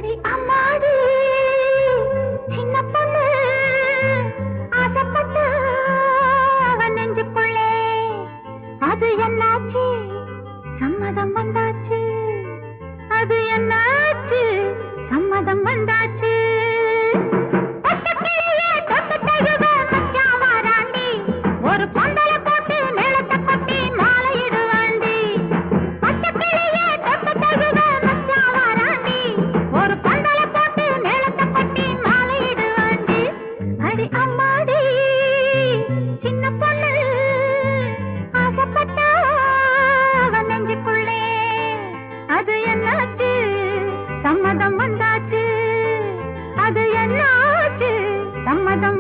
அடி அம்மாடி சின்ன பொண்ணு ஆசைப்பட்டு அவன் நெஞ்சுக்குள்ளே அது என்னாச்சு சம்மதம் வந்தாச்சு அது என்னாச்சு சம்மதம் வந்தாச்சு ஒரு பந்தல போட்டு மேளத்தை கொட்டி மாலையிடுவாண்டி பச்சக்கிளியே தொட்டு தழுவ மச்சான் வாராண்டி ஒரு பந்தல போட்டு மேளத்தை கொட்டி மாலையிடுவாண்டி அடி அம்மாடி சின்ன பொண்ணு ஆசைப்பட்டா அவன் நெஞ்சுக்குள்ளே அது என்னாச்சு சம்மதம் வந்தாச்சு அது என்னாச்சு சம்மதம்